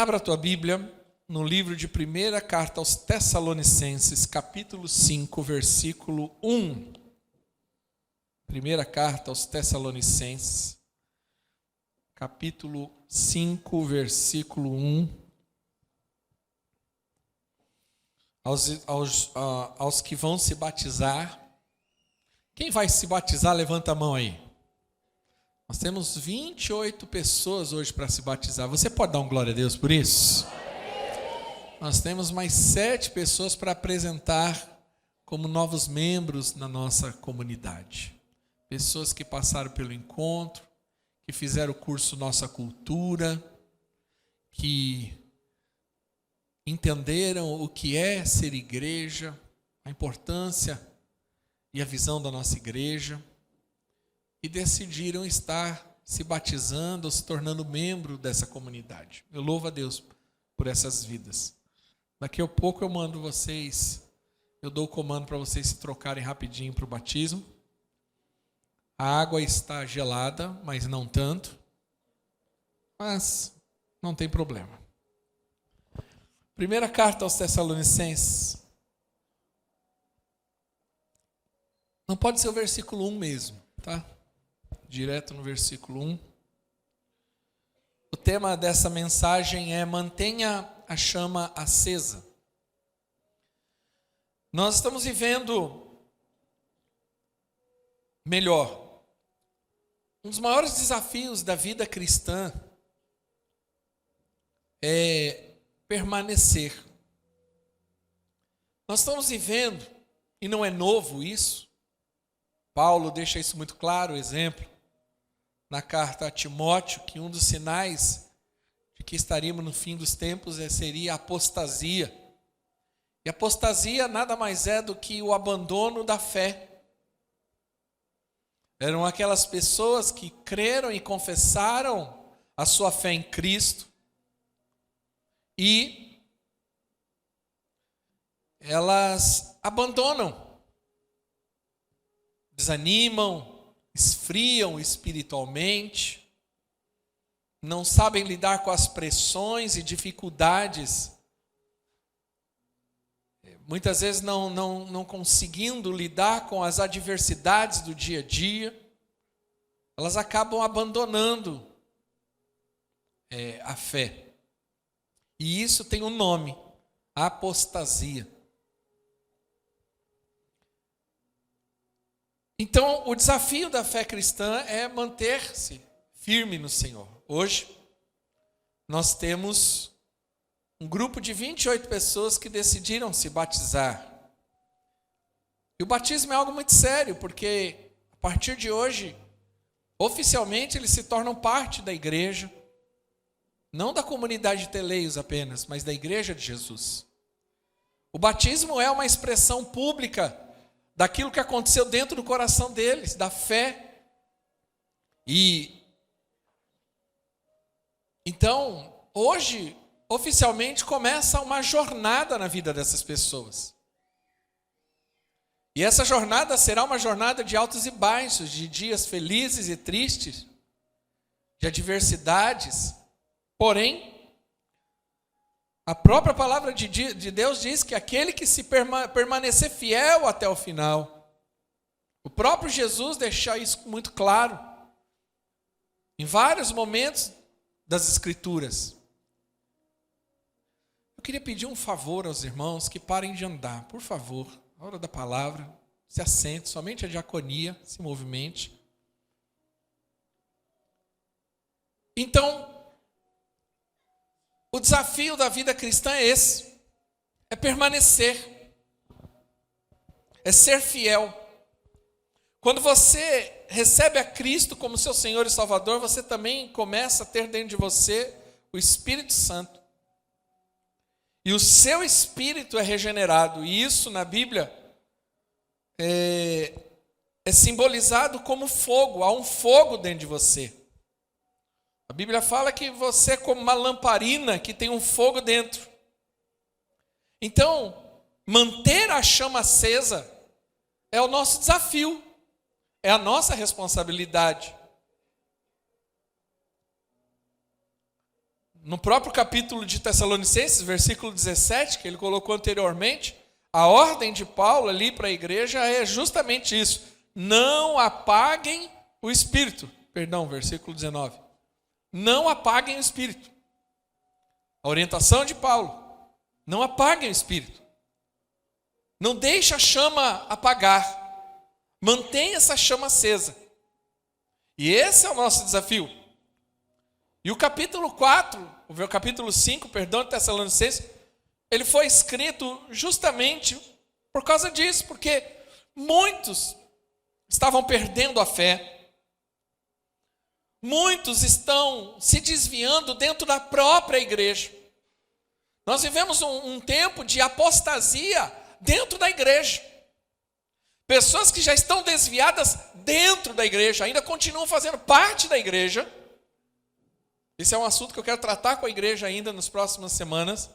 Abra a tua Bíblia no livro de Primeira Carta aos Tessalonicenses, capítulo 5, versículo 1. Primeira Carta aos Tessalonicenses, capítulo 5, versículo 1. Aos que vão se batizar. Quem vai se batizar, levanta a mão aí. Nós temos 28 pessoas hoje para se batizar. Você pode dar um glória a Deus por isso? Nós temos mais 7 pessoas para apresentar como novos membros na nossa comunidade. Pessoas que passaram pelo encontro, que fizeram o curso Nossa Cultura, que entenderam o que é ser igreja, a importância e a visão da nossa igreja, e decidiram estar se batizando ou se tornando membro dessa comunidade. Eu louvo a Deus por essas vidas. Daqui a pouco eu mando vocês, eu dou o comando para vocês se trocarem rapidinho para o batismo. A água está gelada, mas não tanto. Mas não tem problema. Primeira carta aos Tessalonicenses. Não pode ser o versículo 1 mesmo, tá? Direto no versículo 1. O tema dessa mensagem é: mantenha a chama acesa. Nós estamos vivendo melhor. Um dos maiores desafios da vida cristã é permanecer. Nós estamos vivendo, e não é novo isso, Paulo deixa isso muito claro, exemplo, na carta a Timóteo, que um dos sinais de que estaríamos no fim dos tempos seria a apostasia. E apostasia nada mais é do que o abandono da fé. Eram aquelas pessoas que creram e confessaram a sua fé em Cristo e elas abandonam, desanimam, esfriam espiritualmente, não sabem lidar com as pressões e dificuldades, muitas vezes não conseguindo lidar com as adversidades do dia a dia, elas acabam abandonando a fé. E isso tem um nome: apostasia. Então, o desafio da fé cristã é manter-se firme no Senhor. Hoje, nós temos um grupo de 28 pessoas que decidiram se batizar. E o batismo é algo muito sério, porque a partir de hoje, oficialmente, eles se tornam parte da igreja, não da comunidade de Teleios apenas, mas da igreja de Jesus. O batismo é uma expressão pública daquilo que aconteceu dentro do coração deles, da fé. E então, hoje, oficialmente, começa uma jornada na vida dessas pessoas. E essa jornada será uma jornada de altos e baixos, de dias felizes e tristes, de adversidades. Porém, a própria palavra de Deus diz que aquele que se permanecer fiel até o final, o próprio Jesus deixa isso muito claro, em vários momentos das Escrituras. Eu queria pedir um favor aos irmãos que parem de andar, por favor, na hora da palavra, se assente, somente a diaconia se movimente. Então, o desafio da vida cristã é esse, é permanecer, é ser fiel. Quando você recebe a Cristo como seu Senhor e Salvador, você também começa a ter dentro de você o Espírito Santo. E o seu espírito é regenerado, e isso na Bíblia é simbolizado como fogo, há um fogo dentro de você. A Bíblia fala que você é como uma lamparina que tem um fogo dentro. Então, manter a chama acesa é o nosso desafio, é a nossa responsabilidade. no próprio capítulo de Tessalonicenses, versículo 17, que ele colocou anteriormente, a ordem de Paulo ali para a igreja é justamente isso. Não apaguem o espírito. Perdão, versículo 19. Não apaguem o espírito. A orientação de Paulo. Não apaguem o espírito. Não deixe a chama apagar. Mantenha essa chama acesa. E esse é o nosso desafio. E o capítulo 4, o capítulo 5, perdão, de Tessalonicenses, ele foi escrito justamente por causa disso, porque muitos estavam perdendo a fé. Muitos estão se desviando dentro da própria igreja. Nós vivemos um tempo de apostasia dentro da igreja. Pessoas que já estão desviadas dentro da igreja, ainda continuam fazendo parte da igreja. Esse é um assunto que eu quero tratar com a igreja ainda nas próximas semanas.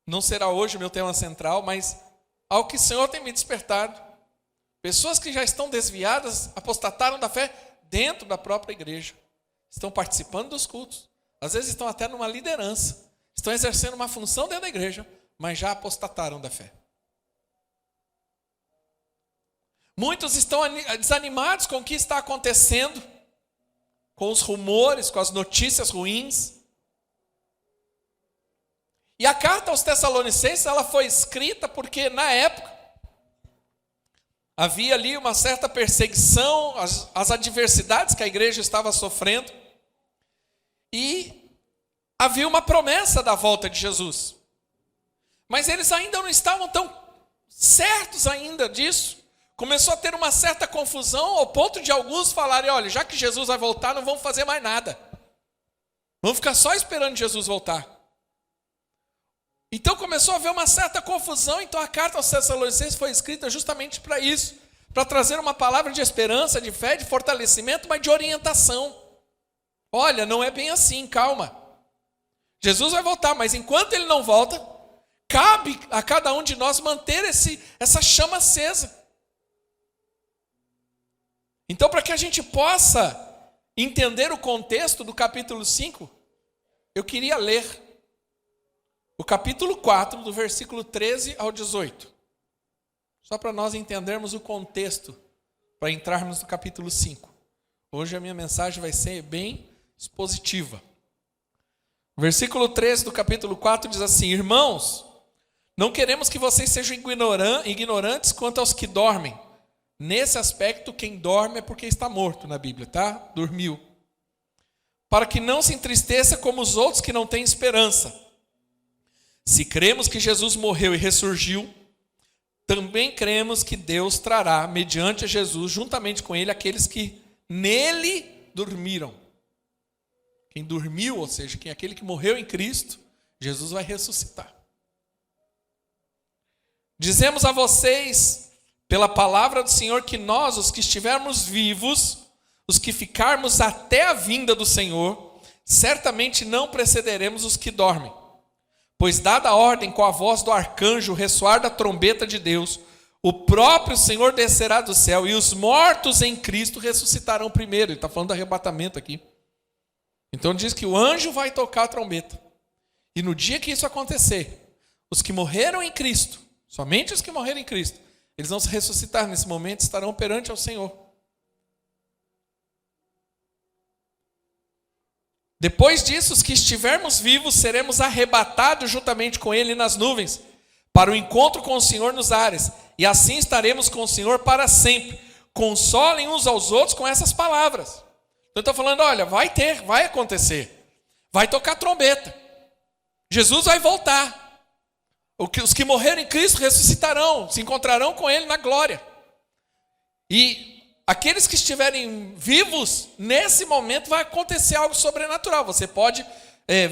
Não será hoje o meu tema central, mas ao que o Senhor tem me despertado. Pessoas que já estão desviadas, apostataram da fé dentro da própria igreja. Estão participando dos cultos. Às vezes estão até numa liderança. Estão exercendo uma função dentro da igreja, mas já apostataram da fé. Muitos estão desanimados com o que está acontecendo, com os rumores, com as notícias ruins. E a carta aos Tessalonicenses, ela foi escrita porque na época havia ali uma certa perseguição, as adversidades que a igreja estava sofrendo, e havia uma promessa da volta de Jesus. Mas eles ainda não estavam tão certos ainda disso. Começou a ter uma certa confusão ao ponto de alguns falarem, olha, já que Jesus vai voltar, não vamos fazer mais nada. Vamos ficar só esperando Jesus voltar. Então começou a haver uma certa confusão, então a carta aos Tessalonicenses foi escrita justamente para isso, para trazer uma palavra de esperança, de fé, de fortalecimento, mas de orientação. Olha, não é bem assim, calma. Jesus vai voltar, mas enquanto ele não volta, cabe a cada um de nós manter essa chama acesa. Então, para que a gente possa entender o contexto do capítulo 5, eu queria ler o capítulo 4, do versículo 13 ao 18. Só para nós entendermos o contexto, para entrarmos no capítulo 5. Hoje a minha mensagem vai ser bem expositiva. O versículo 13 do capítulo 4 diz assim: Irmãos, não queremos que vocês sejam ignorantes quanto aos que dormem. Nesse aspecto, quem dorme é porque está morto na Bíblia, tá? Dormiu. Para que não se entristeça como os outros que não têm esperança. Se cremos que Jesus morreu e ressurgiu, também cremos que Deus trará, mediante Jesus, juntamente com ele, aqueles que nele dormiram. Quem dormiu, ou seja, aquele que morreu em Cristo, Jesus vai ressuscitar. Dizemos a vocês, pela palavra do Senhor, que nós, os que estivermos vivos, os que ficarmos até a vinda do Senhor, certamente não precederemos os que dormem. Pois dada a ordem com a voz do arcanjo, o ressoar da trombeta de Deus, o próprio Senhor descerá do céu e os mortos em Cristo ressuscitarão primeiro. Ele está falando do arrebatamento aqui. Então diz que o anjo vai tocar a trombeta. E no dia que isso acontecer, os que morreram em Cristo, somente os que morreram em Cristo, eles vão se ressuscitar nesse momento, estarão perante ao Senhor. Depois disso, os que estivermos vivos, seremos arrebatados juntamente com Ele nas nuvens, para o encontro com o Senhor nos ares, e assim estaremos com o Senhor para sempre. Consolem uns aos outros com essas palavras. Então eu estou falando, olha, vai acontecer. Vai tocar trombeta. Jesus vai voltar. Os que morreram em Cristo ressuscitarão, se encontrarão com Ele na glória. E aqueles que estiverem vivos, nesse momento vai acontecer algo sobrenatural. Você pode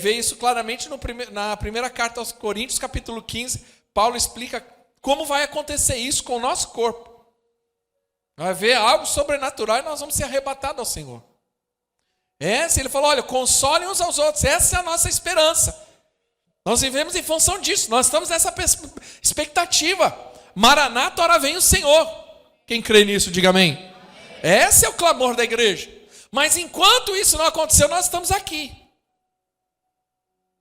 ver isso claramente na primeira carta aos Coríntios, capítulo 15. Paulo explica como vai acontecer isso com o nosso corpo. Vai haver algo sobrenatural e nós vamos ser arrebatados ao Senhor. Ele falou, olha, consolem uns aos outros. Essa é a nossa esperança. Nós vivemos em função disso. Nós estamos nessa expectativa. Maranata, ora vem o Senhor. Quem crê nisso, diga amém. Esse é o clamor da igreja. Mas enquanto isso não aconteceu, nós estamos aqui.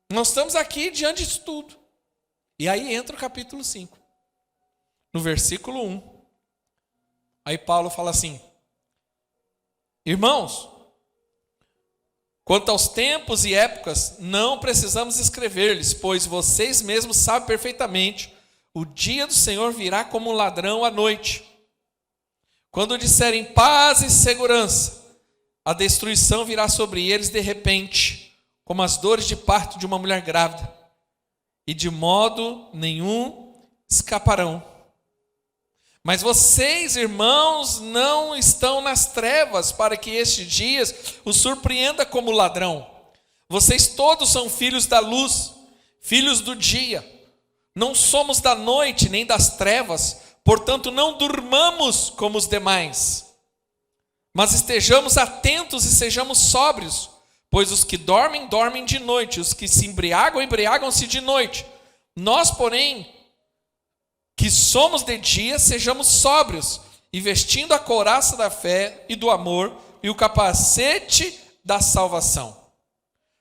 Nós estamos aqui diante disso tudo. E aí entra o capítulo 5. No versículo 1. Aí Paulo fala assim: irmãos, quanto aos tempos e épocas, não precisamos escrever-lhes, pois vocês mesmos sabem perfeitamente, o dia do Senhor virá como um ladrão à noite. Quando disserem paz e segurança, a destruição virá sobre eles de repente, como as dores de parto de uma mulher grávida, e de modo nenhum escaparão. Mas vocês, irmãos, não estão nas trevas para que estes dias os surpreenda como ladrão. Vocês todos são filhos da luz, filhos do dia. Não somos da noite nem das trevas, portanto não durmamos como os demais. Mas estejamos atentos e sejamos sóbrios, pois os que dormem, dormem de noite, os que se embriagam, embriagam-se de noite. Nós, porém, que somos de dia, sejamos sóbrios, e vestindo a couraça da fé e do amor e o capacete da salvação.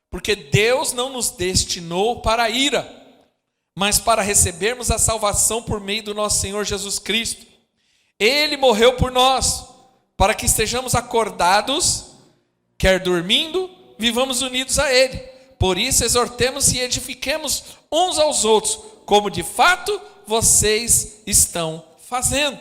Porque Deus não nos destinou para a ira, mas para recebermos a salvação por meio do nosso Senhor Jesus Cristo. Ele morreu por nós, para que estejamos acordados, quer dormindo, vivamos unidos a Ele. Por isso exortemos e edifiquemos uns aos outros, como de fato vocês estão fazendo.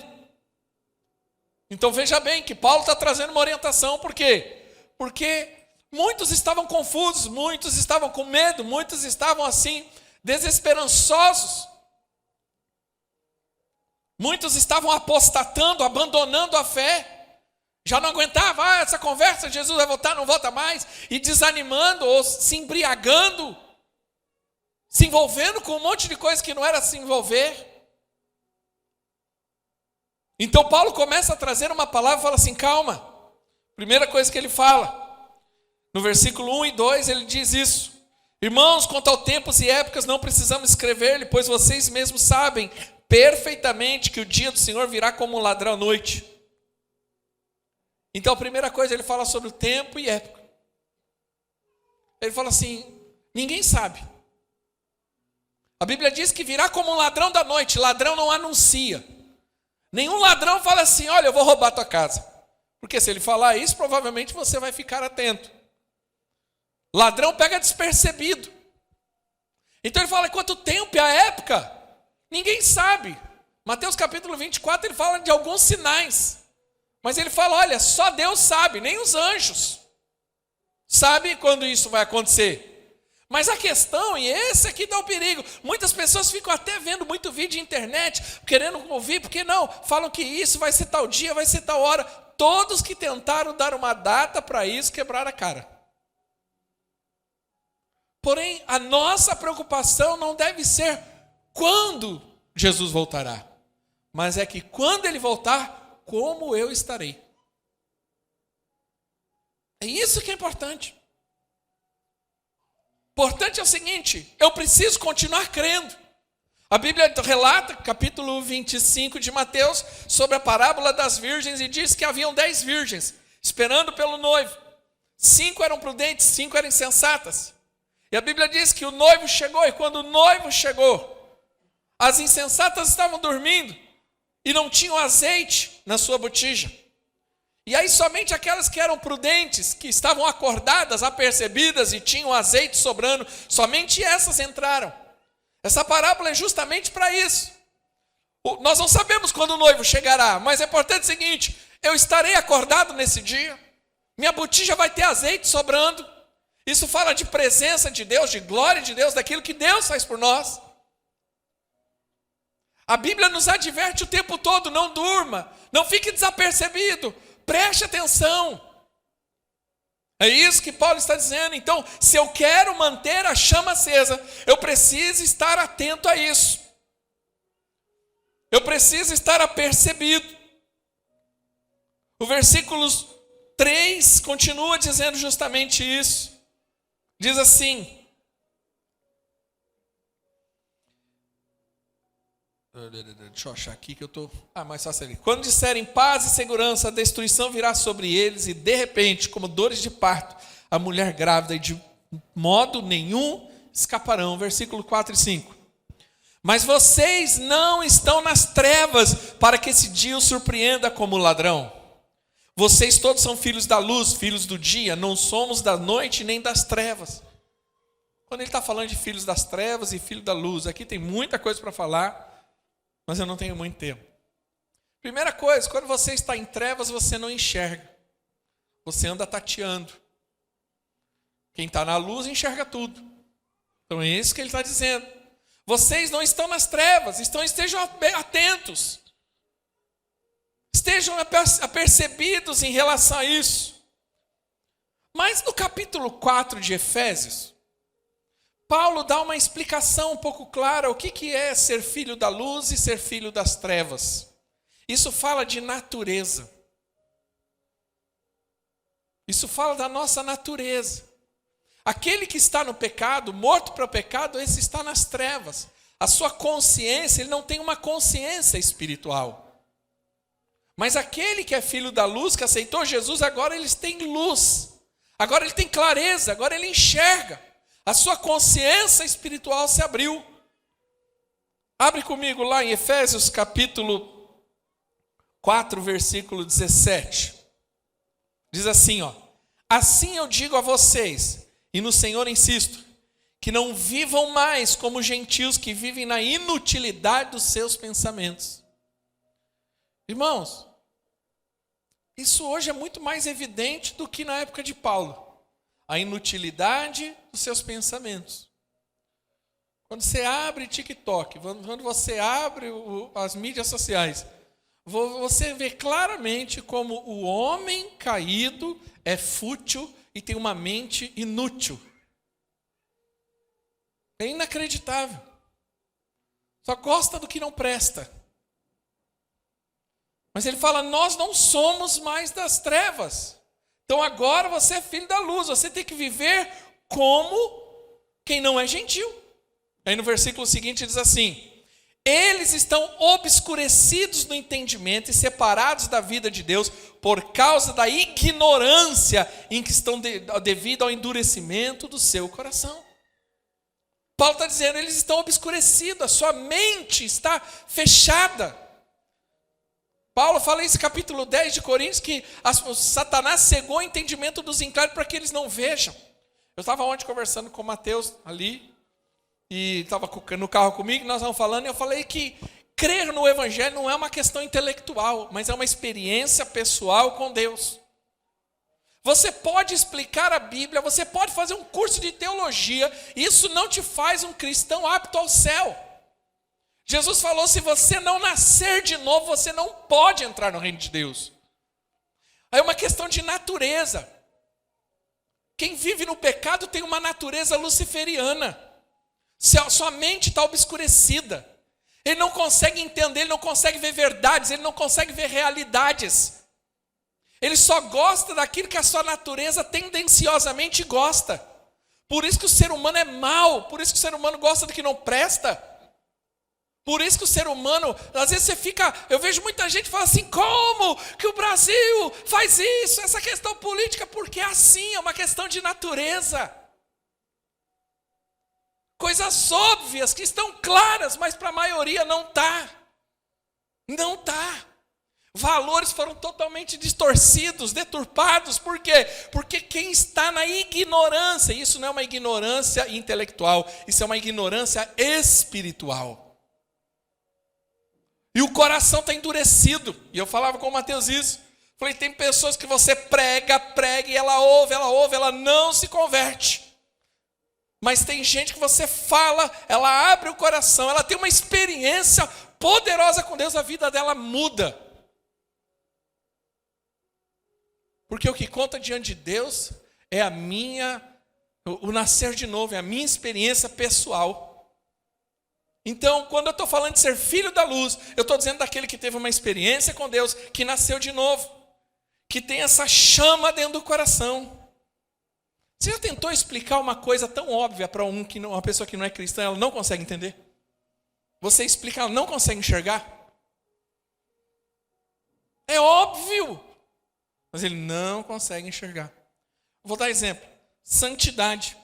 Então veja bem que Paulo está trazendo uma orientação. Por quê? Porque muitos estavam confusos, muitos estavam com medo, muitos estavam assim, desesperançosos. Muitos estavam apostatando, abandonando a fé. Já não aguentava, essa conversa, Jesus vai voltar, não volta mais. E desanimando ou se embriagando, se envolvendo com um monte de coisa que não era se envolver. Então Paulo começa a trazer uma palavra e fala assim, calma. Primeira coisa que ele fala, no versículo 1 e 2, ele diz isso. Irmãos, quanto ao tempos e épocas, não precisamos escrever-lhe, pois vocês mesmos sabem perfeitamente que o dia do Senhor virá como um ladrão à noite. Então a primeira coisa, ele fala sobre o tempo e época. Ele fala assim, ninguém sabe. A Bíblia diz que virá como um ladrão da noite. Ladrão não anuncia. Nenhum ladrão fala assim, olha, eu vou roubar tua casa. Porque se ele falar isso, provavelmente você vai ficar atento. Ladrão pega despercebido. Então ele fala, quanto tempo e a época? Ninguém sabe. Mateus capítulo 24, ele fala de alguns sinais. Mas ele fala, olha, só Deus sabe, nem os anjos sabem quando isso vai acontecer. Mas a questão, e esse aqui dá o perigo, muitas pessoas ficam até vendo muito vídeo na internet, querendo ouvir, porque não, falam que isso vai ser tal dia, vai ser tal hora. Todos que tentaram dar uma data para isso, quebraram a cara. Porém, a nossa preocupação não deve ser quando Jesus voltará, mas é que quando Ele voltar, como eu estarei. É isso que é importante. Importante é o seguinte, eu preciso continuar crendo. A Bíblia relata, capítulo 25 de Mateus, sobre a parábola das virgens, e diz que haviam 10 virgens, esperando pelo noivo. 5 eram prudentes, 5 eram insensatas. E a Bíblia diz que o noivo chegou, e quando o noivo chegou, as insensatas estavam dormindo, e não tinham azeite na sua botija. E aí somente aquelas que eram prudentes, que estavam acordadas, apercebidas e tinham azeite sobrando, somente essas entraram. Essa parábola é justamente para isso. Nós não sabemos quando o noivo chegará, mas é importante o seguinte, eu estarei acordado nesse dia, minha botija vai ter azeite sobrando. Isso fala de presença de Deus, de glória de Deus, daquilo que Deus faz por nós. A Bíblia nos adverte o tempo todo, não durma, não fique desapercebido. Preste atenção. É isso que Paulo está dizendo. Então, se eu quero manter a chama acesa, eu preciso estar atento a isso. Eu preciso estar apercebido. O versículo 3 continua dizendo justamente isso. Diz assim: deixa eu achar aqui que eu estou... mais fácil ali. Quando disserem paz e segurança, a destruição virá sobre eles, e de repente, como dores de parto, a mulher grávida, e de modo nenhum escaparão. Versículo 4 e 5. Mas vocês não estão nas trevas, para que esse dia os surpreenda como ladrão. Vocês todos são filhos da luz, filhos do dia, não somos da noite nem das trevas. Quando ele está falando de filhos das trevas e filho da luz, aqui tem muita coisa para falar, mas eu não tenho muito tempo. Primeira coisa, quando você está em trevas, você não enxerga. Você anda tateando. Quem está na luz enxerga tudo. Então é isso que ele está dizendo. Vocês não estão nas trevas, estejam atentos. Estejam apercebidos em relação a isso. Mas no capítulo 4 de Efésios, Paulo dá uma explicação um pouco clara o que é ser filho da luz e ser filho das trevas. Isso fala de natureza. Isso fala da nossa natureza. Aquele que está no pecado, morto para o pecado, esse está nas trevas. A sua consciência, ele não tem uma consciência espiritual. Mas aquele que é filho da luz, que aceitou Jesus, agora ele tem luz. Agora ele tem clareza, agora ele enxerga. A sua consciência espiritual se abriu. Abre comigo lá em Efésios capítulo 4, versículo 17. Diz assim, ó. Assim eu digo a vocês, e no Senhor insisto, que não vivam mais como gentios que vivem na inutilidade dos seus pensamentos. Irmãos, isso hoje é muito mais evidente do que na época de Paulo. A inutilidade dos seus pensamentos. Quando você abre TikTok, quando você abre as mídias sociais, você vê claramente como o homem caído é fútil e tem uma mente inútil. É inacreditável. Só gosta do que não presta. Mas ele fala, nós não somos mais das trevas. Então agora você é filho da luz. Você tem que viver como quem não é gentil. Aí no versículo seguinte diz assim, eles estão obscurecidos no entendimento e separados da vida de Deus por causa da ignorância em que estão devido ao endurecimento do seu coração. Paulo está dizendo, eles estão obscurecidos, a sua mente está fechada. Paulo fala em capítulo 10 de Coríntios que Satanás cegou o entendimento dos incrédulos para que eles não vejam. Eu estava ontem conversando com o Mateus ali, e estava no carro comigo, nós estávamos falando, e eu falei que crer no Evangelho não é uma questão intelectual, mas é uma experiência pessoal com Deus. Você pode explicar a Bíblia, você pode fazer um curso de teologia, isso não te faz um cristão apto ao céu. Jesus falou, se você não nascer de novo, você não pode entrar no reino de Deus. É uma questão de natureza. Quem vive no pecado tem uma natureza luciferiana. Sua mente está obscurecida. Ele não consegue entender, ele não consegue ver verdades, ele não consegue ver realidades. Ele só gosta daquilo que a sua natureza tendenciosamente gosta. Por isso que o ser humano é mau, por isso que o ser humano gosta do que não presta. Por isso que o ser humano, às vezes eu vejo muita gente falar assim, como que o Brasil faz isso, essa questão política, porque é assim, é uma questão de natureza. Coisas óbvias que estão claras, mas para a maioria não está. Não está. Valores foram totalmente distorcidos, deturpados. Por quê? Porque quem está na ignorância, isso não é uma ignorância intelectual, isso é uma ignorância espiritual. E o coração está endurecido. E eu falava com o Mateus isso. Falei, tem pessoas que você prega, e ela ouve, ela não se converte. Mas tem gente que você fala, ela abre o coração, ela tem uma experiência poderosa com Deus, a vida dela muda. Porque o que conta diante de Deus é o nascer de novo, é a minha experiência pessoal. Então, quando eu estou falando de ser filho da luz, eu estou dizendo daquele que teve uma experiência com Deus, que nasceu de novo, que tem essa chama dentro do coração. Você já tentou explicar uma coisa tão óbvia para uma pessoa que não é cristã, ela não consegue entender? Você explica, ela não consegue enxergar? É óbvio, mas ele não consegue enxergar. Vou dar exemplo, santidade.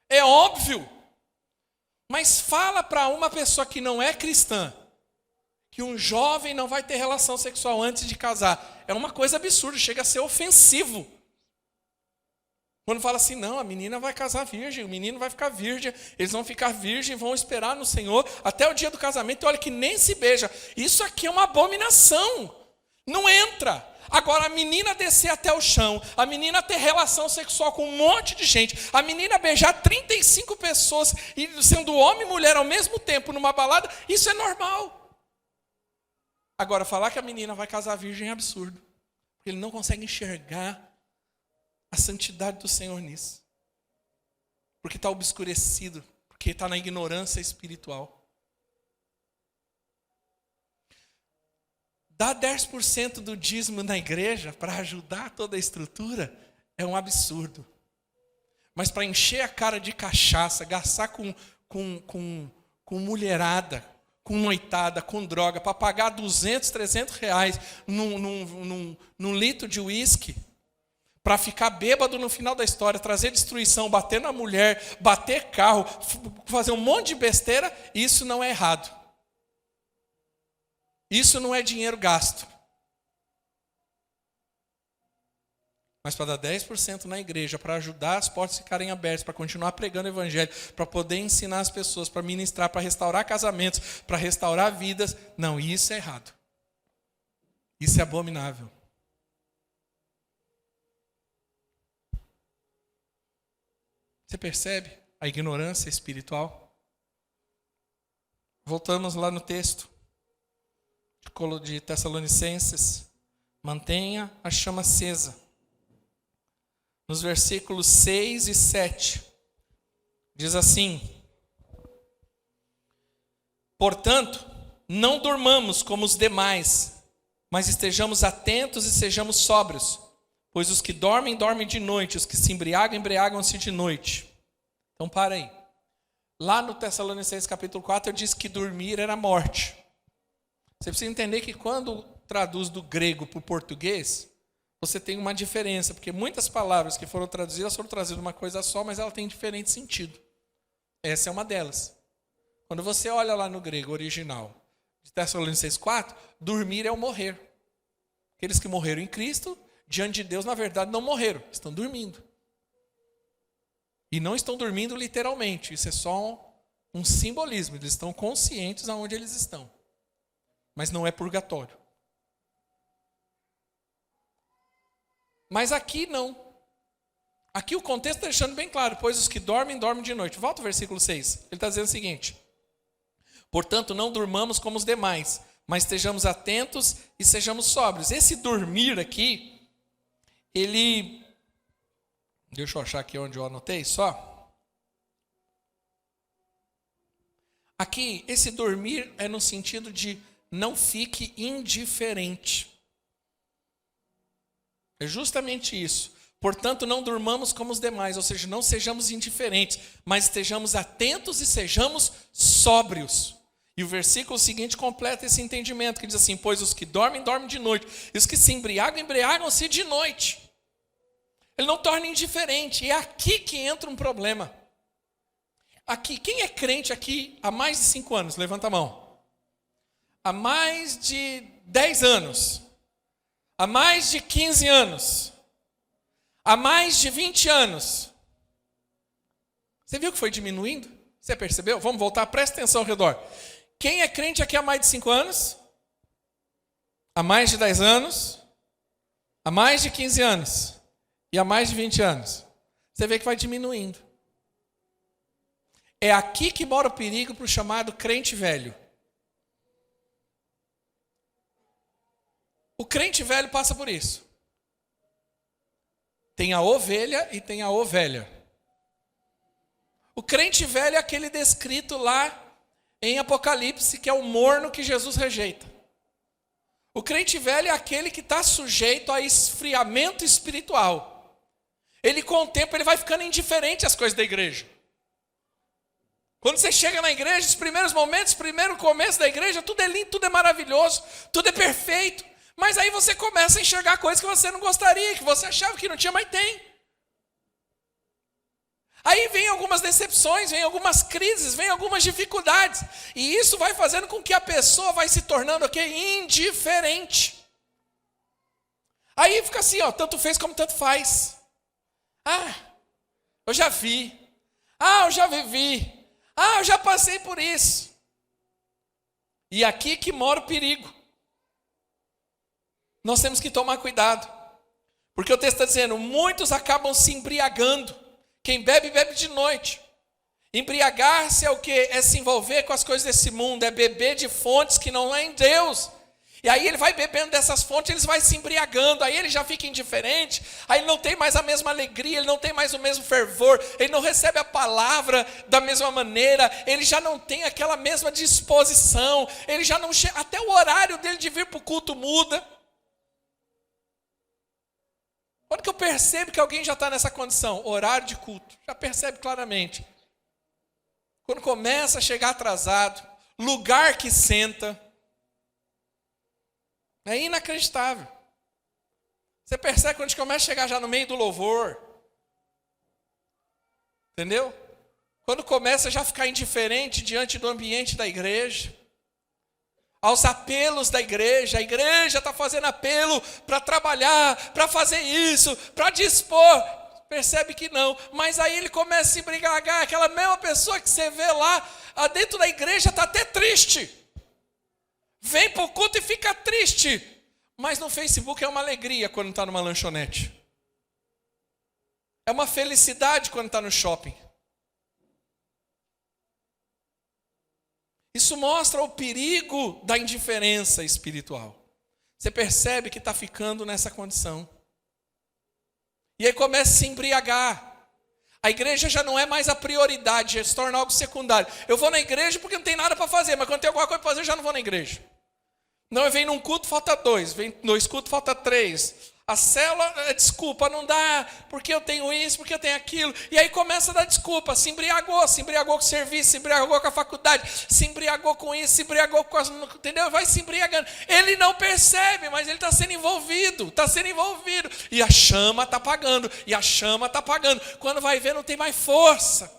É óbvio, Mas fala para uma pessoa que não é cristã que um jovem não vai ter relação sexual antes de casar. É uma coisa absurda, chega a ser ofensivo. Quando fala assim, não, a menina vai casar virgem, o menino vai ficar virgem, eles vão ficar virgem, vão esperar no Senhor até o dia do casamento, e olha que nem se beija. Isso aqui é uma abominação. Não entra. Agora, a menina descer até o chão, a menina ter relação sexual com um monte de gente, a menina beijar 35 pessoas, e sendo homem e mulher ao mesmo tempo numa balada, isso é normal. Agora, falar que a menina vai casar virgem é absurdo. Porque ele não consegue enxergar a santidade do Senhor nisso. Porque está obscurecido, porque está na ignorância espiritual. Dar 10% do dízimo na igreja para ajudar toda a estrutura é um absurdo. Mas para encher a cara de cachaça, gastar com mulherada, com noitada, com droga, para pagar 200, 300 reais num litro de uísque, para ficar bêbado no final da história, trazer destruição, bater na mulher, bater carro, fazer um monte de besteira, isso não é errado. Isso não é dinheiro gasto. Mas para dar 10% na igreja, para ajudar as portas a ficarem abertas, para continuar pregando o evangelho, para poder ensinar as pessoas, para ministrar, para restaurar casamentos, para restaurar vidas, não, isso é errado. Isso é abominável. Você percebe a ignorância espiritual? Voltamos lá no texto de Tessalonicenses. Mantenha a chama acesa. Nos versículos 6 e 7, diz assim: portanto, não durmamos como os demais, mas estejamos atentos e sejamos sóbrios. Pois os que dormem, dormem de noite, os que se embriagam, embriagam-se de noite. Então, para aí. Lá no Tessalonicenses capítulo 4, eu disse que dormir era morte. Você precisa entender que quando traduz do grego para o português, você tem uma diferença, porque muitas palavras que foram traduzidas uma coisa só, mas ela tem diferente sentido. Essa é uma delas. Quando você olha lá no grego original de Tessalonicenses 4, dormir é o morrer. Aqueles que morreram em Cristo, diante de Deus, na verdade, não morreram, estão dormindo. E não estão dormindo literalmente, isso é só um simbolismo, eles estão conscientes aonde eles estão. Mas não é purgatório. Mas aqui não. Aqui o contexto está deixando bem claro, pois os que dormem, dormem de noite. Volta ao versículo 6, ele está dizendo o seguinte: portanto, não durmamos como os demais, mas estejamos atentos e sejamos sóbrios. Esse dormir aqui, deixa eu achar aqui onde eu anotei só. Aqui, esse dormir é no sentido de não fique indiferente. É justamente isso. Portanto, não durmamos como os demais, ou seja, não sejamos indiferentes, mas estejamos atentos e sejamos sóbrios. E o versículo seguinte completa esse entendimento, que diz assim: pois os que dormem, dormem de noite, e os que se embriagam, embriagam-se de noite. Ele não torna indiferente, e é aqui que entra um problema. Aqui, quem é crente aqui há mais de 5 anos? Levanta a mão. Há mais de 10 anos. Há mais de 15 anos. Há mais de 20 anos. Você viu que foi diminuindo? Você percebeu? Vamos voltar, presta atenção ao redor. Quem é crente aqui há mais de 5 anos? Há mais de 10 anos? Há mais de 15 anos? E há mais de 20 anos? Você vê que vai diminuindo. É aqui que mora o perigo para o chamado crente velho. O crente velho passa por isso. Tem a ovelha e tem a ovelha. O crente velho é aquele descrito lá em Apocalipse, que é o morno que Jesus rejeita. O crente velho é aquele que está sujeito a esfriamento espiritual. Ele, com o tempo, ele vai ficando indiferente às coisas da igreja. Quando você chega na igreja, os primeiros momentos, primeiro começo da igreja, tudo é lindo, tudo é maravilhoso, tudo é perfeito. Mas aí você começa a enxergar coisas que você não gostaria, que você achava que não tinha, mas tem. Aí vem algumas decepções, vem algumas crises, vem algumas dificuldades. E isso vai fazendo com que a pessoa vai se tornando o quê? Indiferente. Aí fica assim, ó, tanto fez como tanto faz. Ah, eu já vi. Ah, eu já vivi. Ah, eu já passei por isso. E aqui que mora o perigo. Nós temos que tomar cuidado. Porque o texto está dizendo, muitos acabam se embriagando. Quem bebe, bebe de noite. Embriagar-se é o quê? É se envolver com as coisas desse mundo, é beber de fontes que não é em Deus. E aí ele vai bebendo dessas fontes, ele vai se embriagando, aí ele já fica indiferente, aí ele não tem mais a mesma alegria, ele não tem mais o mesmo fervor, ele não recebe a palavra da mesma maneira, ele já não tem aquela mesma disposição, ele já não chega, até o horário dele de vir para o culto muda. Quando que eu percebo que alguém já está nessa condição? Horário de culto, já percebe claramente. Quando começa a chegar atrasado, lugar que senta, é inacreditável. Você percebe quando a gente começa a chegar já no meio do louvor. Entendeu? Quando começa já a ficar indiferente diante do ambiente da igreja. Aos apelos da igreja. A igreja está fazendo apelo para trabalhar, para fazer isso, para dispor. Percebe que não. Mas aí ele começa a se embriagar. Aquela mesma pessoa que você vê lá dentro da igreja está até triste. Vem para o culto e fica triste. Mas no Facebook é uma alegria quando está numa lanchonete. É uma felicidade quando está no shopping. Isso mostra o perigo da indiferença espiritual. Você percebe que está ficando nessa condição. E aí começa a se embriagar. A igreja já não é mais a prioridade, já se torna algo secundário. Eu vou na igreja porque não tem nada para fazer, mas quando tem alguma coisa para fazer, eu já não vou na igreja. Não, eu venho num culto, falta 2. Vem 2 cultos, falta 3. A célula, desculpa, não dá, porque eu tenho isso, porque eu tenho aquilo. E aí começa a dar desculpa, se embriagou com o serviço, se embriagou com a faculdade, se embriagou com isso, se embriagou com as... Entendeu? Vai se embriagando. Ele não percebe, mas ele está sendo envolvido, E a chama está apagando, Quando vai ver, não tem mais força.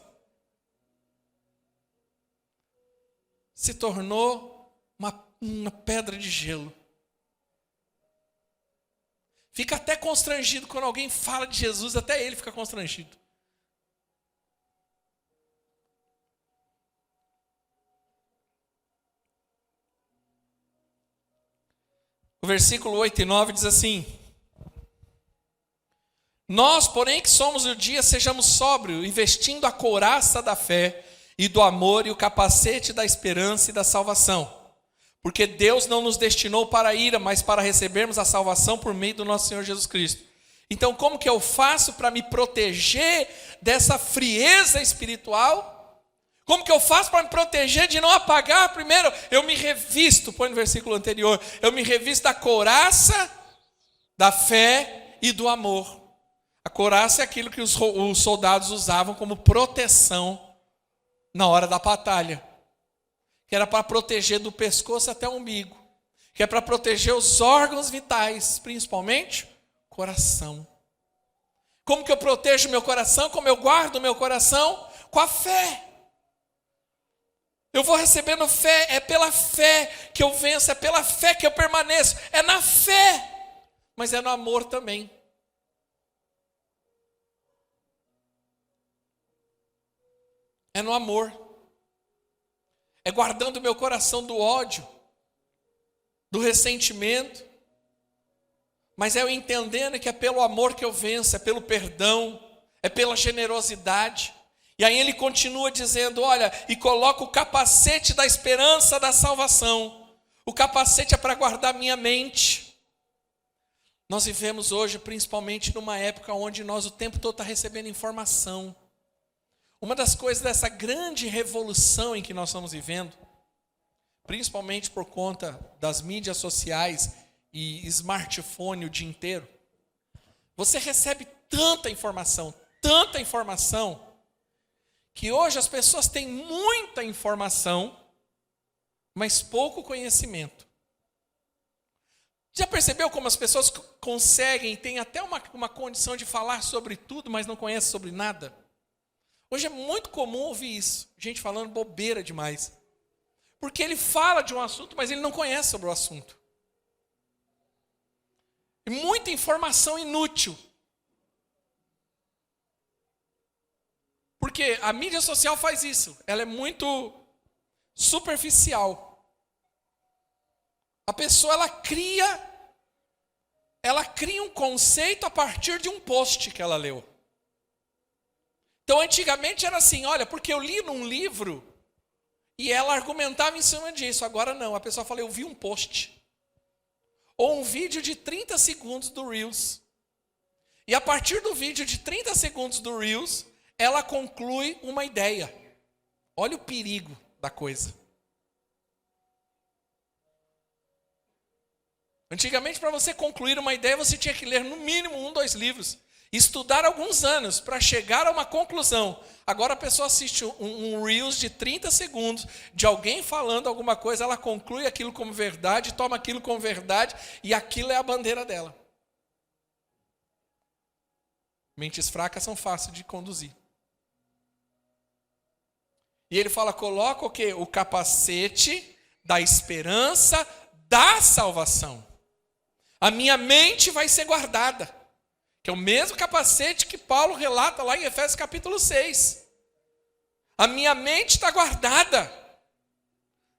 Se tornou uma pedra de gelo. Fica até constrangido quando alguém fala de Jesus, até ele fica constrangido. O versículo 8 e 9 diz assim: nós, porém, que somos do dia, sejamos sóbrios, e vestindo a couraça da fé e do amor e o capacete da esperança e da salvação. Porque Deus não nos destinou para a ira, mas para recebermos a salvação por meio do nosso Senhor Jesus Cristo. Então, como que eu faço para me proteger dessa frieza espiritual? Como que eu faço para me proteger de não apagar? Primeiro, eu me revisto, põe no versículo anterior, eu me revisto da couraça, da fé e do amor. A couraça é aquilo que os soldados usavam como proteção na hora da batalha. Que era para proteger do pescoço até o umbigo, que é para proteger os órgãos vitais, principalmente coração. Como que eu protejo meu coração? Como eu guardo meu coração? Com a fé. Eu vou recebendo fé, é pela fé que eu venço, é pela fé que eu permaneço, é na fé, mas é no amor também. É no amor. É guardando meu coração do ódio, do ressentimento. Mas é eu entendendo que é pelo amor que eu venço, é pelo perdão, é pela generosidade. E aí ele continua dizendo, olha, e coloca o capacete da esperança da salvação. O capacete é para guardar minha mente. Nós vivemos hoje, principalmente numa época onde nós o tempo todo está recebendo informação. Uma das coisas dessa grande revolução em que nós estamos vivendo, principalmente por conta das mídias sociais e smartphone o dia inteiro, você recebe tanta informação, que hoje as pessoas têm muita informação, mas pouco conhecimento. Já percebeu como as pessoas conseguem, têm até uma condição de falar sobre tudo, mas não conhecem sobre nada? Hoje é muito comum ouvir isso, gente falando bobeira demais. Porque ele fala de um assunto, mas ele não conhece sobre o assunto. E muita informação inútil. Porque a mídia social faz isso. Ela é muito superficial. A pessoa, ela cria um conceito a partir de um post que ela leu. Então, antigamente era assim, olha, porque eu li num livro e ela argumentava em cima disso. Agora não, a pessoa fala, eu vi um post. Ou um vídeo de 30 segundos do Reels. E a partir do vídeo de 30 segundos do Reels, ela conclui uma ideia. Olha o perigo da coisa. Antigamente, para você concluir uma ideia, você tinha que ler no mínimo 1, 2 livros. Estudar alguns anos para chegar a uma conclusão. Agora a pessoa assiste um Reels de 30 segundos de alguém falando alguma coisa, ela conclui aquilo como verdade, toma aquilo como verdade e aquilo é a bandeira dela. Mentes fracas são fáceis de conduzir. E ele fala, coloca o quê? O capacete da esperança da salvação. A minha mente vai ser guardada. Que é o mesmo capacete que Paulo relata lá em Efésios capítulo 6. A minha mente está guardada.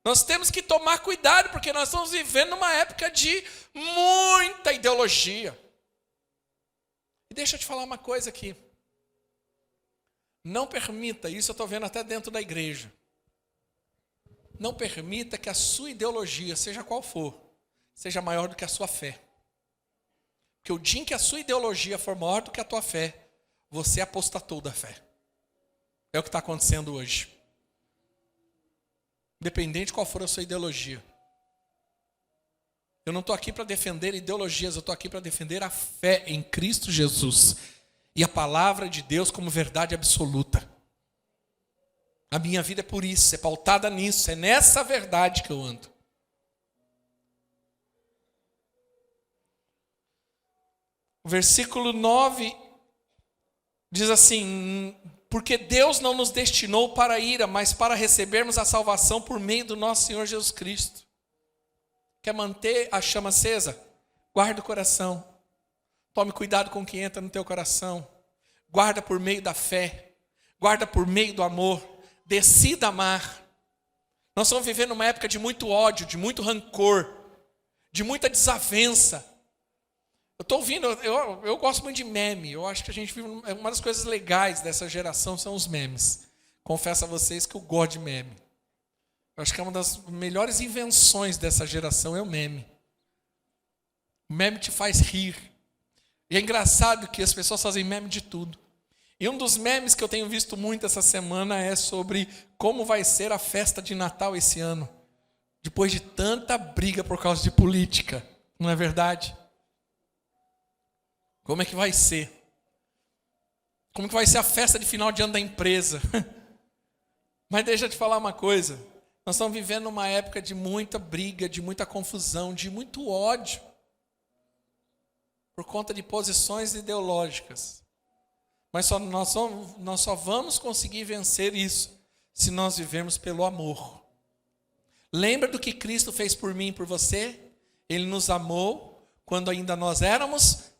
Nós temos que tomar cuidado, porque nós estamos vivendo uma época de muita ideologia. E deixa eu te falar uma coisa aqui. Não permita, isso eu estou vendo até dentro da igreja. Não permita que a sua ideologia, seja qual for, seja maior do que a sua fé. Porque o dia em que a sua ideologia for maior do que a tua fé, você apostatou da fé. É o que está acontecendo hoje. Independente de qual for a sua ideologia. Eu não estou aqui para defender ideologias, eu estou aqui para defender a fé em Cristo Jesus. E a palavra de Deus como verdade absoluta. A minha vida é por isso, é pautada nisso, é nessa verdade que eu ando. O versículo 9 diz assim, porque Deus não nos destinou para a ira, mas para recebermos a salvação por meio do nosso Senhor Jesus Cristo. Quer manter a chama acesa? Guarda o coração. Tome cuidado com o que entra no teu coração. Guarda por meio da fé. Guarda por meio do amor. Decida amar. Nós estamos vivendo uma época de muito ódio, de muito rancor, de muita desavença. Eu estou ouvindo, eu gosto muito de meme. Eu acho que a gente vive uma das coisas legais dessa geração são os memes. Confesso a vocês que eu gosto de meme. Eu acho que é uma das melhores invenções dessa geração é o meme. O meme te faz rir. E é engraçado que as pessoas fazem meme de tudo. E um dos memes que eu tenho visto muito essa semana é sobre como vai ser a festa de Natal esse ano. Depois de tanta briga por causa de política. Não é verdade? Como é que vai ser? Como que vai ser a festa de final de ano da empresa? Mas deixa eu te falar uma coisa. Nós estamos vivendo uma época de muita briga, de muita confusão, de muito ódio. Por conta de posições ideológicas. Mas nós só vamos conseguir vencer isso se nós vivermos pelo amor. Lembra do que Cristo fez por mim e por você? Ele nos amou quando ainda nós éramos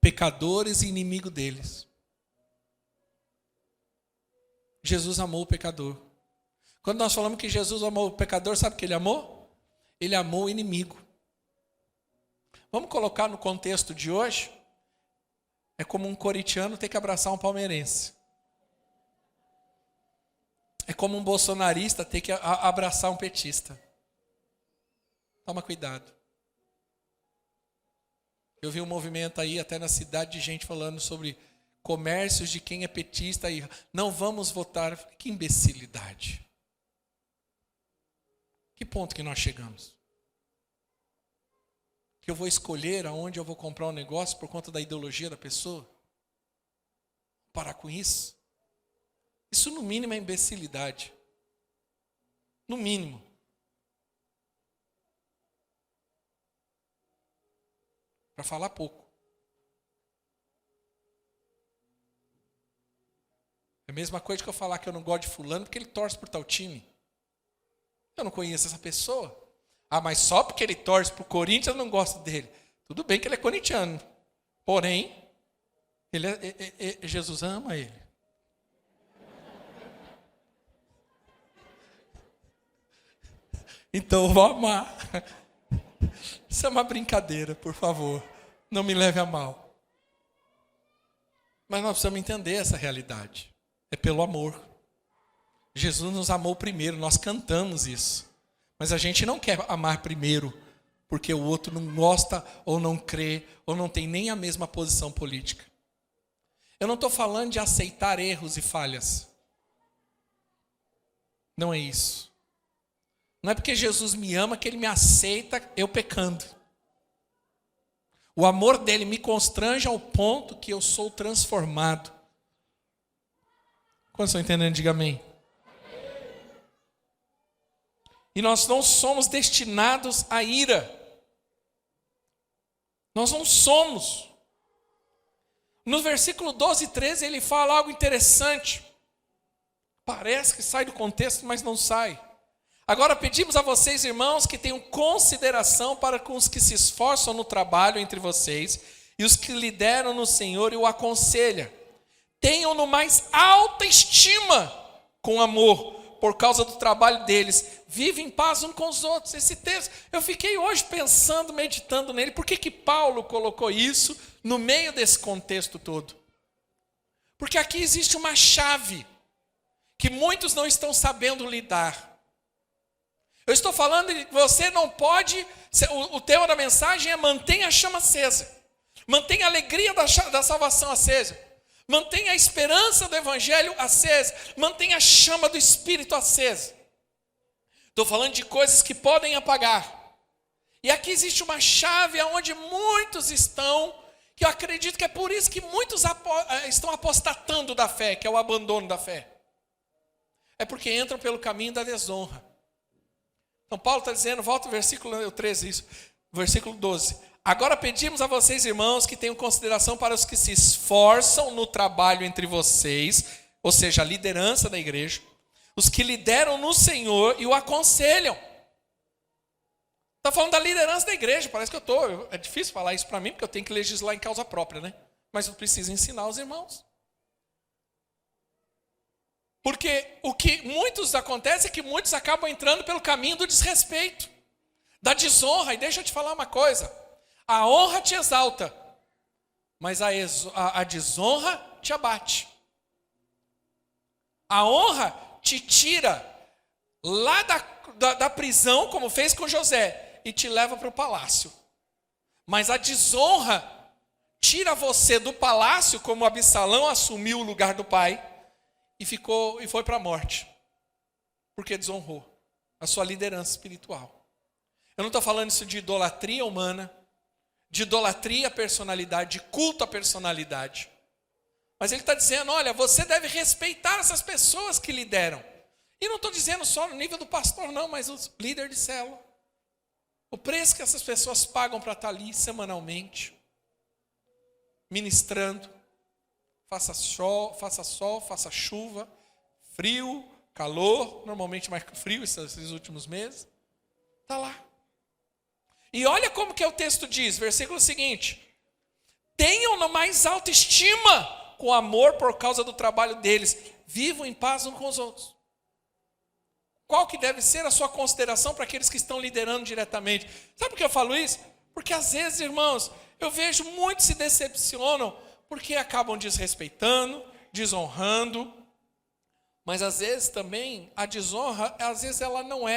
pecadores e inimigos deles. Jesus amou o pecador. Quando nós falamos que Jesus amou o pecador, sabe o que ele amou? Ele amou o inimigo. Vamos colocar no contexto de hoje? É como um corintiano ter que abraçar um palmeirense. É como um bolsonarista ter que abraçar um petista. Toma cuidado. Eu vi um movimento aí, até na cidade, de gente falando sobre comércios de quem é petista e não vamos votar. Que imbecilidade. Que ponto que nós chegamos? Que eu vou escolher aonde eu vou comprar um negócio por conta da ideologia da pessoa? Parar com isso? Isso no mínimo é imbecilidade. No mínimo. Para falar pouco. É a mesma coisa que eu falar que eu não gosto de fulano porque ele torce por tal time. Eu não conheço essa pessoa. Ah, mas só porque ele torce para o Corinthians eu não gosto dele. Tudo bem que ele é corintiano. Porém, Jesus ama ele. Então eu vou amar. Isso é uma brincadeira, por favor. Não me leve a mal. Mas nós precisamos entender essa realidade. É pelo amor. Jesus nos amou primeiro, nós cantamos isso. Mas a gente não quer amar primeiro, porque o outro não gosta, ou não crê, ou não tem nem a mesma posição política. Eu não estou falando de aceitar erros e falhas. Não é isso. Não é porque Jesus me ama que ele me aceita eu pecando. O amor dele me constrange ao ponto que eu sou transformado. Quantos estão entendendo? Diga amém. E nós não somos destinados à ira. Nós não somos. No versículo 12 e 13 ele fala algo interessante. Parece que sai do contexto, mas não sai. Agora pedimos a vocês, irmãos, que tenham consideração para com os que se esforçam no trabalho entre vocês e os que lideram no Senhor e o aconselham. Tenham-no mais alta estima com amor, por causa do trabalho deles. Vivem em paz uns com os outros. Esse texto, eu fiquei hoje pensando, meditando nele. Por que Paulo colocou isso no meio desse contexto todo? Porque aqui existe uma chave que muitos não estão sabendo lidar. Eu estou falando de você não pode, o tema da mensagem é mantenha a chama acesa. Mantenha a alegria da salvação acesa. Mantenha a esperança do evangelho acesa. Mantenha a chama do Espírito acesa. Estou falando de coisas que podem apagar. E aqui existe uma chave onde muitos estão, que eu acredito que é por isso que muitos estão apostatando da fé, que é o abandono da fé. É porque entram pelo caminho da desonra. Então Paulo está dizendo, volta ao versículo 13, isso, versículo 12. Agora pedimos a vocês, irmãos, que tenham consideração para os que se esforçam no trabalho entre vocês, ou seja, a liderança da igreja, os que lideram no Senhor e o aconselham. Está falando da liderança da igreja, parece que é difícil falar isso para mim, porque eu tenho que legislar em causa própria, né? Mas eu preciso ensinar os irmãos. Porque o que muitos acontece é que muitos acabam entrando pelo caminho do desrespeito, da desonra. E deixa eu te falar uma coisa, a honra te exalta, mas a desonra te abate. A honra te tira lá da prisão, como fez com José, e te leva para o palácio. Mas a desonra tira você do palácio, como Absalão assumiu o lugar do pai, e foi para a morte, porque desonrou a sua liderança espiritual. Eu não estou falando isso de idolatria humana, de idolatria à personalidade, de culto à personalidade. Mas ele está dizendo, olha, você deve respeitar essas pessoas que lideram. E não estou dizendo só no nível do pastor não, mas os líderes de célula. O preço que essas pessoas pagam para estar ali semanalmente, ministrando. Faça sol, faça chuva, frio, calor, normalmente mais frio esses últimos meses. Está lá. E olha como que é o texto diz, versículo seguinte. Tenham na mais alta estima com amor por causa do trabalho deles. Vivam em paz uns com os outros. Qual que deve ser a sua consideração para aqueles que estão liderando diretamente? Sabe por que eu falo isso? Porque às vezes, irmãos, eu vejo muitos se decepcionam porque acabam desrespeitando, desonrando. Mas às vezes também a desonra, às vezes ela não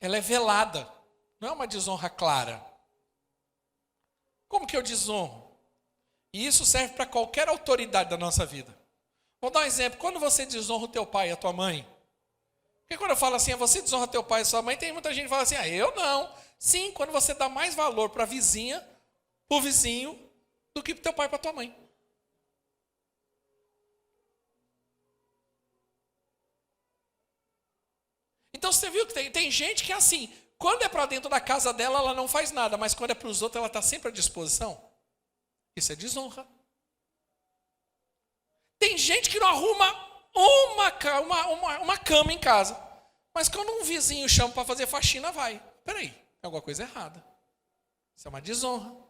ela é velada, não é uma desonra clara. Como que eu desonro? E isso serve para qualquer autoridade da nossa vida. Vou dar um exemplo, quando você desonra o teu pai e a tua mãe, porque quando eu falo assim, você desonra teu pai e sua mãe, tem muita gente que fala assim, eu não. Sim, quando você dá mais valor para a vizinha, para o vizinho, do que para o teu pai e para a tua mãe. Então você viu que tem gente que é assim, quando é para dentro da casa dela, ela não faz nada, mas quando é para os outros, ela está sempre à disposição. Isso é desonra. Tem gente que não arruma uma cama em casa. Mas quando um vizinho chama para fazer faxina, vai. Peraí, tem alguma coisa errada. Isso é uma desonra.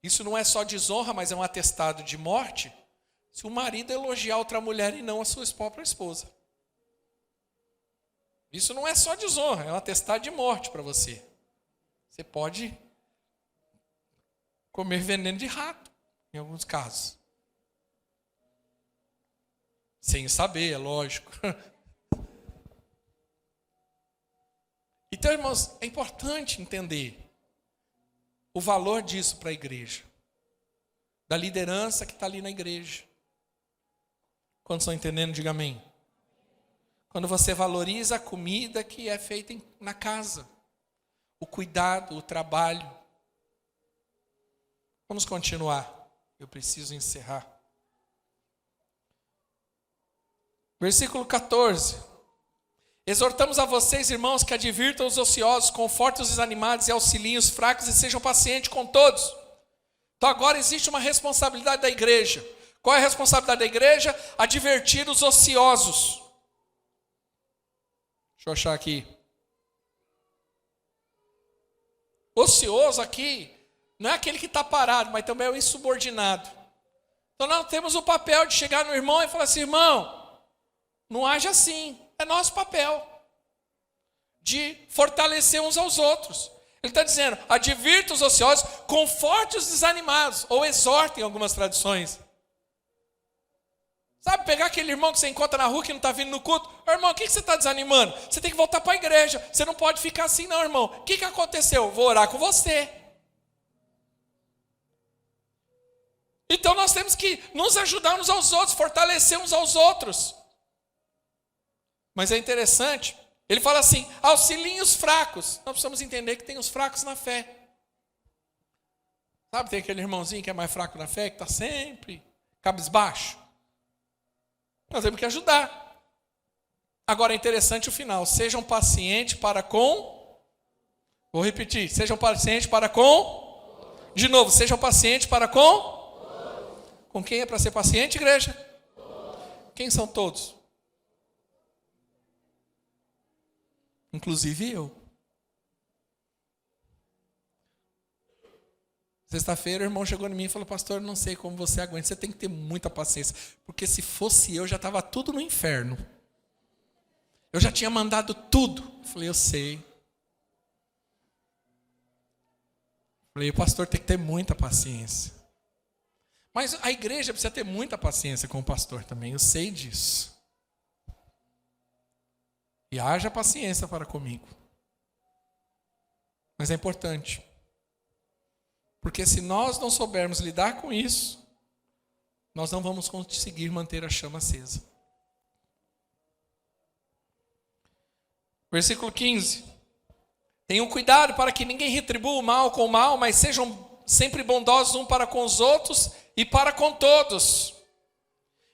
Isso não é só desonra, mas é um atestado de morte, se o marido elogiar outra mulher e não a sua própria esposa. Isso não é só desonra, é um atestado de morte para você. Você pode comer veneno de rato, em alguns casos. Sem saber, é lógico. Então, irmãos, é importante entender o valor disso para a igreja. Da liderança que está ali na igreja. Quando estão entendendo, diga amém. Quando você valoriza a comida que é feita na casa. O cuidado, o trabalho. Vamos continuar. Eu preciso encerrar. Versículo 14. Exortamos a vocês, irmãos, que advirtam os ociosos, confortem os desanimados e auxiliem os fracos e sejam pacientes com todos. Então agora existe uma responsabilidade da igreja. Qual é a responsabilidade da igreja? Advertir os ociosos. Deixa eu achar aqui. Ocioso aqui não é aquele que está parado, mas também é o insubordinado. Então nós temos o papel de chegar no irmão e falar assim, irmão, não age assim. É nosso papel de fortalecer uns aos outros. Ele está dizendo, advirta os ociosos, conforte os desanimados, ou exorte em algumas tradições. Sabe, pegar aquele irmão que você encontra na rua que não está vindo no culto. Ô, irmão, o que você está desanimando? Você tem que voltar para a igreja. Você não pode ficar assim não, irmão. O que aconteceu? Vou orar com você. Então nós temos que nos ajudar uns aos outros, fortalecer uns aos outros. Mas é interessante, ele fala assim, auxiliem os fracos. Nós precisamos entender que tem os fracos na fé. Sabe, tem aquele irmãozinho que é mais fraco na fé, que está sempre cabisbaixo. Nós temos que ajudar. Agora é interessante o final. Sejam pacientes para com... Vou repetir. Sejam pacientes para com... De novo, sejam pacientes para com... Com quem é para ser paciente, igreja? Quem são todos? Inclusive eu. Sexta-feira o irmão chegou em mim e falou, pastor, não sei como você aguenta, você tem que ter muita paciência, porque se fosse eu, já estava tudo no inferno. Eu já tinha mandado tudo. Eu falei, eu sei. Eu falei, o pastor tem que ter muita paciência. Mas a igreja precisa ter muita paciência com o pastor também, eu sei disso. E haja paciência para comigo. Mas é importante. Porque se nós não soubermos lidar com isso, nós não vamos conseguir manter a chama acesa. Versículo 15. Tenham cuidado para que ninguém retribua o mal com o mal, mas sejam sempre bondosos um para com os outros e para com todos.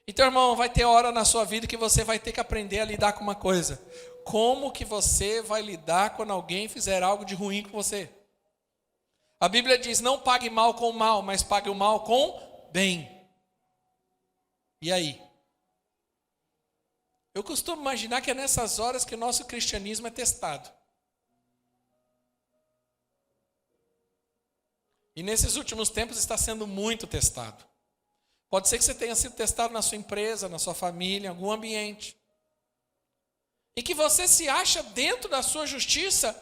Então, irmão, vai ter hora na sua vida que você vai ter que aprender a lidar com uma coisa. Como que você vai lidar quando alguém fizer algo de ruim com você? A Bíblia diz, não pague mal com mal, mas pague o mal com bem. E aí? Eu costumo imaginar que é nessas horas que o nosso cristianismo é testado. E nesses últimos tempos está sendo muito testado. Pode ser que você tenha sido testado na sua empresa, na sua família, em algum ambiente. E que você se acha dentro da sua justiça,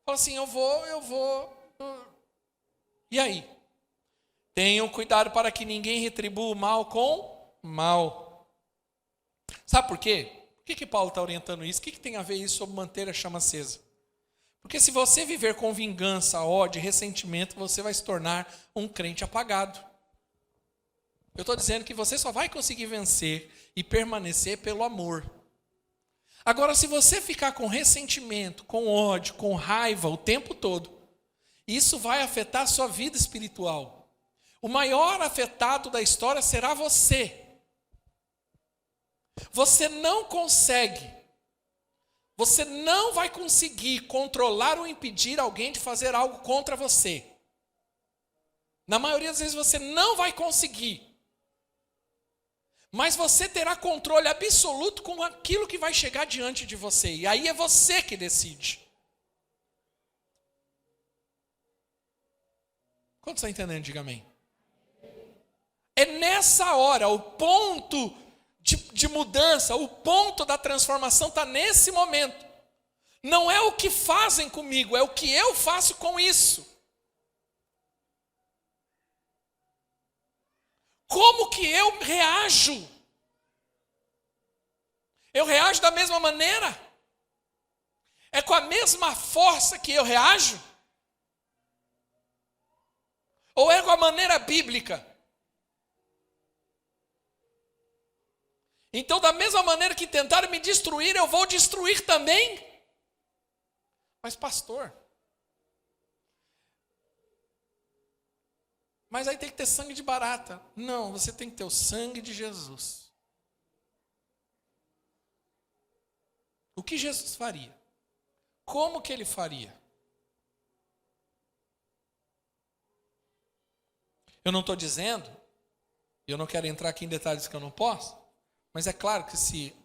fala assim, eu vou. E aí? Tenham cuidado para que ninguém retribua o mal com mal. Sabe por quê? Por que Paulo está orientando isso? O que tem a ver isso sobre manter a chama acesa? Porque se você viver com vingança, ódio, ressentimento, você vai se tornar um crente apagado. Eu estou dizendo que você só vai conseguir vencer e permanecer pelo amor. Agora, se você ficar com ressentimento, com ódio, com raiva o tempo todo, isso vai afetar a sua vida espiritual. O maior afetado da história será você. Você não vai conseguir controlar ou impedir alguém de fazer algo contra você. Na maioria das vezes você não vai conseguir. Mas você terá controle absoluto com aquilo que vai chegar diante de você. E aí é você que decide. Quantos estão entendendo? Diga amém. É nessa hora, o ponto de mudança, o ponto da transformação está nesse momento. Não é o que fazem comigo, é o que eu faço com isso. Como que eu reajo? Eu reajo da mesma maneira? É com a mesma força que eu reajo? Ou é com a maneira bíblica? Então, da mesma maneira que tentaram me destruir, eu vou destruir também? Mas pastor, mas aí tem que ter sangue de barata. Não, você tem que ter o sangue de Jesus. O que Jesus faria? Como que ele faria? Eu não estou dizendo, eu não quero entrar aqui em detalhes que eu não posso, mas é claro que se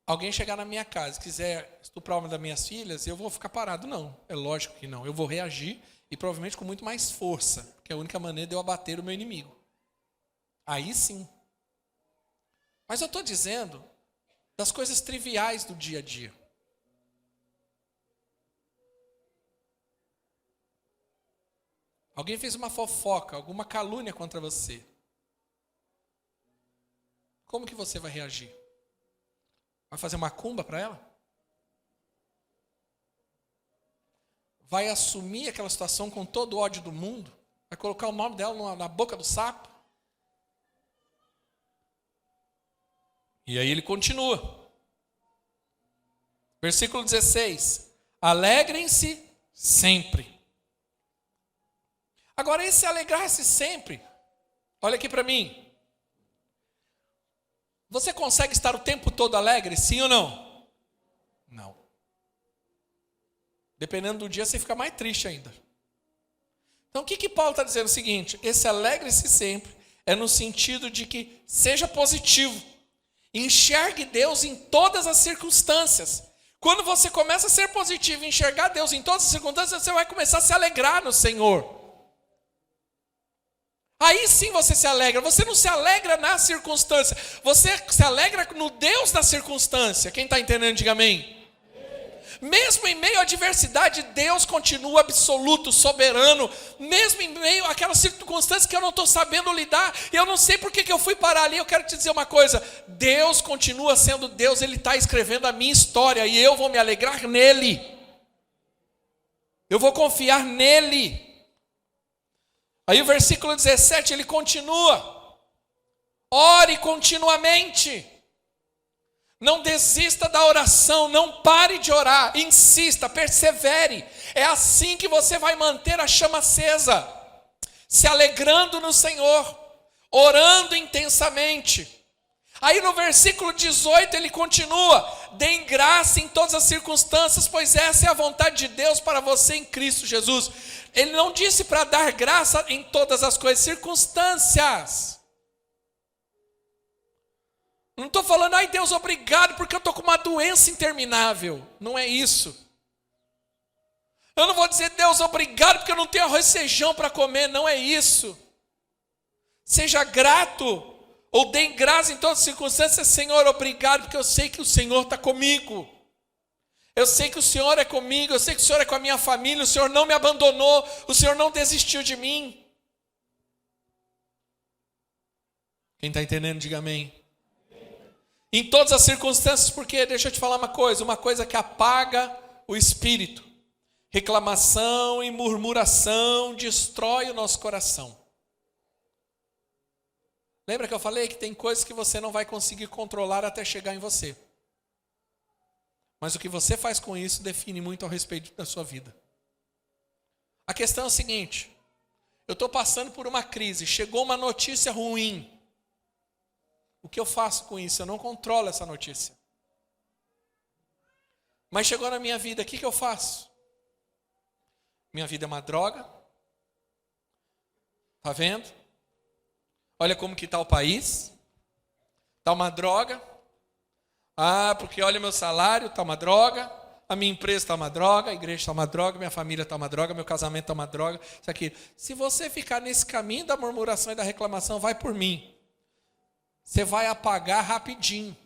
alguém chegar na minha casa e quiser estuprar uma das minhas filhas, eu vou ficar parado. Não, é lógico que não. Eu vou reagir e provavelmente com muito mais força, porque é a única maneira de eu abater o meu inimigo. Aí sim. Mas eu estou dizendo das coisas triviais do dia a dia. Alguém fez uma fofoca, alguma calúnia contra você. Como que você vai reagir? Vai fazer uma macumba para ela? Vai assumir aquela situação com todo o ódio do mundo? Vai colocar o nome dela na boca do sapo? E aí ele continua. Versículo 16. Alegrem-se sempre. Agora, esse alegrar-se sempre, olha aqui para mim. Você consegue estar o tempo todo alegre, sim ou não? Não. Dependendo do dia, você fica mais triste ainda. Então, o que Paulo está dizendo? É o seguinte, esse alegre-se sempre é no sentido de que seja positivo. Enxergue Deus em todas as circunstâncias. Quando você começa a ser positivo e enxergar Deus em todas as circunstâncias, você vai começar a se alegrar no Senhor. Aí sim você se alegra. Você não se alegra na circunstância. Você se alegra no Deus da circunstância. Quem está entendendo, diga amém. Mesmo em meio à adversidade, Deus continua absoluto, soberano. Mesmo em meio àquelas circunstâncias que eu não estou sabendo lidar, e eu não sei por que eu fui parar ali, eu quero te dizer uma coisa. Deus continua sendo Deus, Ele está escrevendo a minha história, e eu vou me alegrar nele. Eu vou confiar nele. Aí o versículo 17, ele continua. Ore continuamente. Não desista da oração, não pare de orar, insista, persevere. É assim que você vai manter a chama acesa, se alegrando no Senhor, orando intensamente. Aí no versículo 18 ele continua: deem graça em todas as circunstâncias, pois essa é a vontade de Deus para você em Cristo Jesus. Ele não disse para dar graça em todas as coisas, circunstâncias. Não estou falando, ai Deus, obrigado, porque eu estou com uma doença interminável. Não é isso. Eu não vou dizer, Deus, obrigado, porque eu não tenho arroz e feijão para comer. Não é isso. Seja grato, ou dê graça em todas as circunstâncias. Senhor, obrigado, porque eu sei que o Senhor está comigo. Eu sei que o Senhor é comigo, eu sei que o Senhor é com a minha família, o Senhor não me abandonou, o Senhor não desistiu de mim. Quem está entendendo, diga amém. Em todas as circunstâncias, porque, deixa eu te falar uma coisa que apaga o espírito. Reclamação e murmuração destrói o nosso coração. Lembra que eu falei que tem coisas que você não vai conseguir controlar até chegar em você. Mas o que você faz com isso define muito a respeito da sua vida. A questão é o seguinte: eu estou passando por uma crise, chegou uma notícia ruim. O que eu faço com isso? Eu não controlo essa notícia. Mas chegou na minha vida, o que eu faço? Minha vida é uma droga, Está vendo? Olha como que está o país. Está uma droga. Ah, porque olha meu salário, está uma droga. A minha empresa está uma droga, a igreja está uma droga, minha família está uma droga, meu casamento está uma droga. Isso aqui. Se você ficar nesse caminho da murmuração e da reclamação, vai por mim. Você vai apagar rapidinho.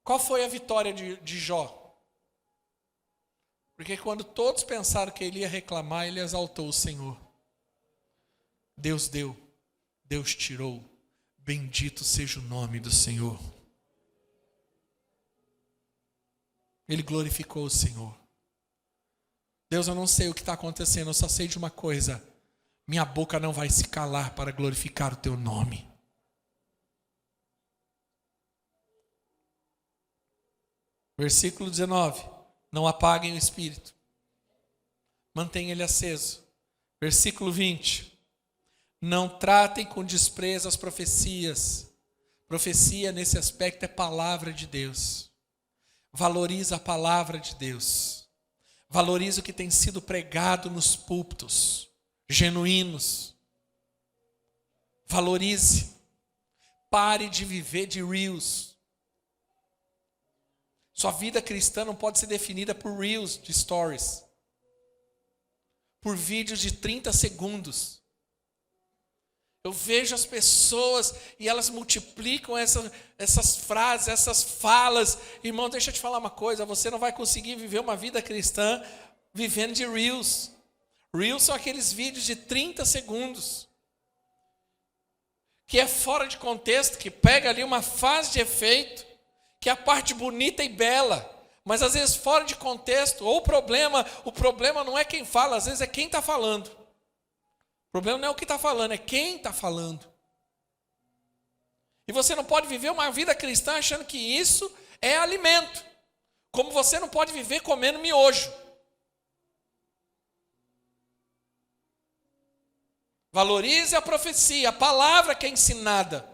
Qual foi a vitória de Jó? Porque quando todos pensaram que ele ia reclamar, ele exaltou o Senhor. Deus deu, Deus tirou. Bendito seja o nome do Senhor. Ele glorificou o Senhor. Deus, eu não sei o que está acontecendo, eu só sei de uma coisa. Minha boca não vai se calar para glorificar o teu nome. Versículo 19. Não apaguem o espírito. Mantenha ele aceso. Versículo 20. Não tratem com desprezo as profecias. Profecia, nesse aspecto, é palavra de Deus. Valoriza a palavra de Deus. Valoriza o que tem sido pregado nos púlpitos, genuínos. Valorize. Pare de viver de reels. Sua vida cristã não pode ser definida por reels de stories. Por vídeos de 30 segundos. Eu vejo as pessoas e elas multiplicam essas frases, essas falas. Irmão, deixa eu te falar uma coisa. Você não vai conseguir viver uma vida cristã vivendo de reels. Reels são aqueles vídeos de 30 segundos. Que é fora de contexto, que pega ali uma fase de efeito, que é a parte bonita e bela. Mas às vezes fora de contexto, ou o problema não é quem fala, às vezes é quem está falando. O problema não é o que está falando, é quem está falando. E você não pode viver uma vida cristã achando que isso é alimento. Como você não pode viver comendo miojo. Valorize a profecia, a palavra que é ensinada.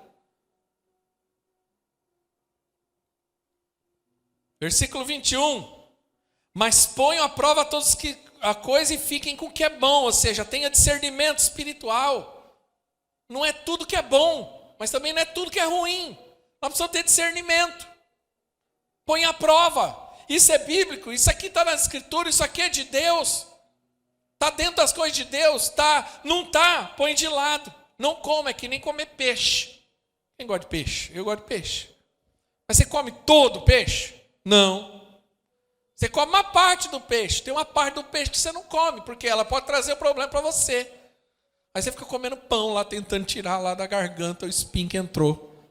Versículo 21. Mas ponham à prova todos que a coisa e fiquem com o que é bom, ou seja, tenha discernimento espiritual. Não é tudo que é bom, mas também não é tudo que é ruim. Nós precisamos ter discernimento. Põe à prova. Isso é bíblico, isso aqui está na Escritura, isso aqui é de Deus. Está dentro das coisas de Deus? Tá. Não está, põe de lado. Não come, é que nem comer peixe. Quem gosta de peixe? Eu gosto de peixe. Mas você come todo o peixe? Não. Você come uma parte do peixe. Tem uma parte do peixe que você não come, porque ela pode trazer problema para você. Aí você fica comendo pão lá, tentando tirar lá da garganta o espinho que entrou.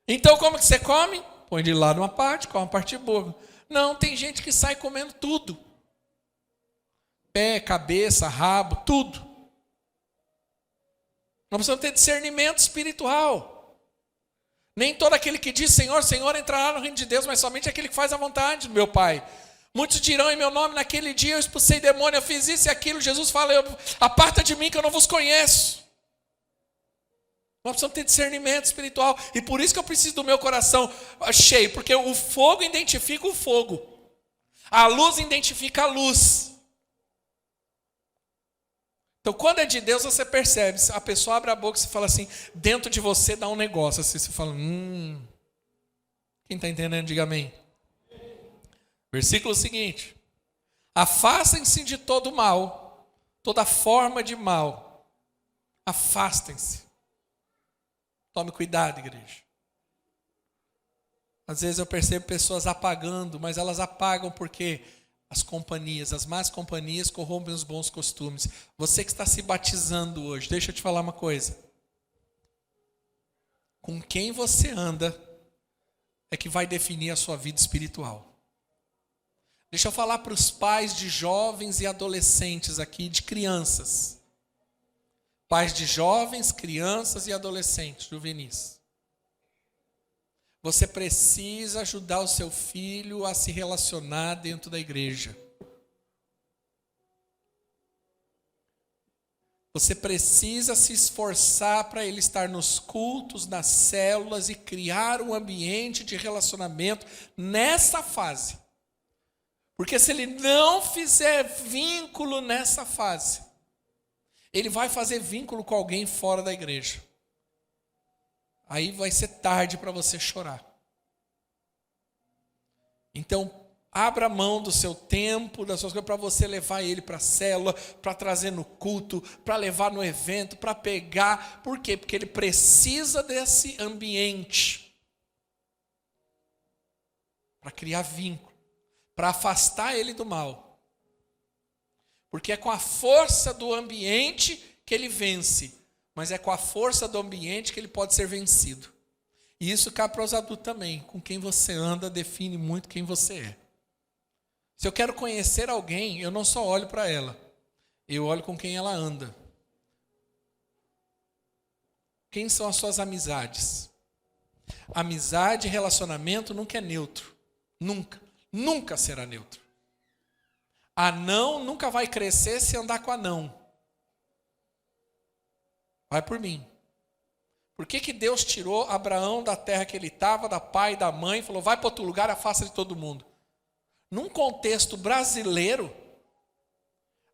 Então como que você come? Põe de lado uma parte, come uma parte boa. Não, tem gente que sai comendo tudo. Pé, cabeça, rabo, tudo. Nós precisamos ter discernimento espiritual. Nem todo aquele que diz Senhor, Senhor entrará no reino de Deus, mas somente aquele que faz a vontade do meu Pai. Muitos dirão em meu nome, naquele dia eu expulsei demônio, eu fiz isso e aquilo. Jesus fala, aparta de mim que eu não vos conheço. Nós precisamos ter discernimento espiritual. E por isso que eu preciso do meu coração cheio. Porque o fogo identifica o fogo. A luz identifica a luz. Então, quando é de Deus, você percebe. A pessoa abre a boca e você fala assim, dentro de você dá um negócio. Assim, você fala, Quem está entendendo, diga amém. Versículo seguinte. Afastem-se de todo mal, toda forma de mal. Afastem-se. Tome cuidado, igreja. Às vezes eu percebo pessoas apagando, mas elas apagam porque as más companhias corrompem os bons costumes. Você que está se batizando hoje, deixa eu te falar uma coisa. Com quem você anda é que vai definir a sua vida espiritual. Deixa eu falar para os pais de jovens e adolescentes aqui, de crianças. Pais de jovens, crianças e adolescentes, juvenis. Você precisa ajudar o seu filho a se relacionar dentro da igreja. Você precisa se esforçar para ele estar nos cultos, nas células e criar um ambiente de relacionamento nessa fase. Porque se ele não fizer vínculo nessa fase, ele vai fazer vínculo com alguém fora da igreja. Aí vai ser tarde para você chorar. Então, abra mão do seu tempo, das suas coisas, para você levar ele para a célula, para trazer no culto, para levar no evento, para pegar. Por quê? Porque ele precisa desse ambiente para criar vínculo, para afastar ele do mal. Porque é com a força do ambiente que ele vence, mas é com a força do ambiente que ele pode ser vencido. E isso cabe para os adultos também. Com quem você anda define muito quem você é. Se eu quero conhecer alguém, eu não só olho para ela, eu olho com quem ela anda. Quem são as suas amizades? Amizade e relacionamento nunca é neutro. Nunca. Nunca será neutro. Anão nunca vai crescer se andar com anão. Vai por mim. Por que Deus tirou Abraão da terra que ele estava, da pai e da mãe, e falou, vai para outro lugar, afasta de todo mundo? Num contexto brasileiro,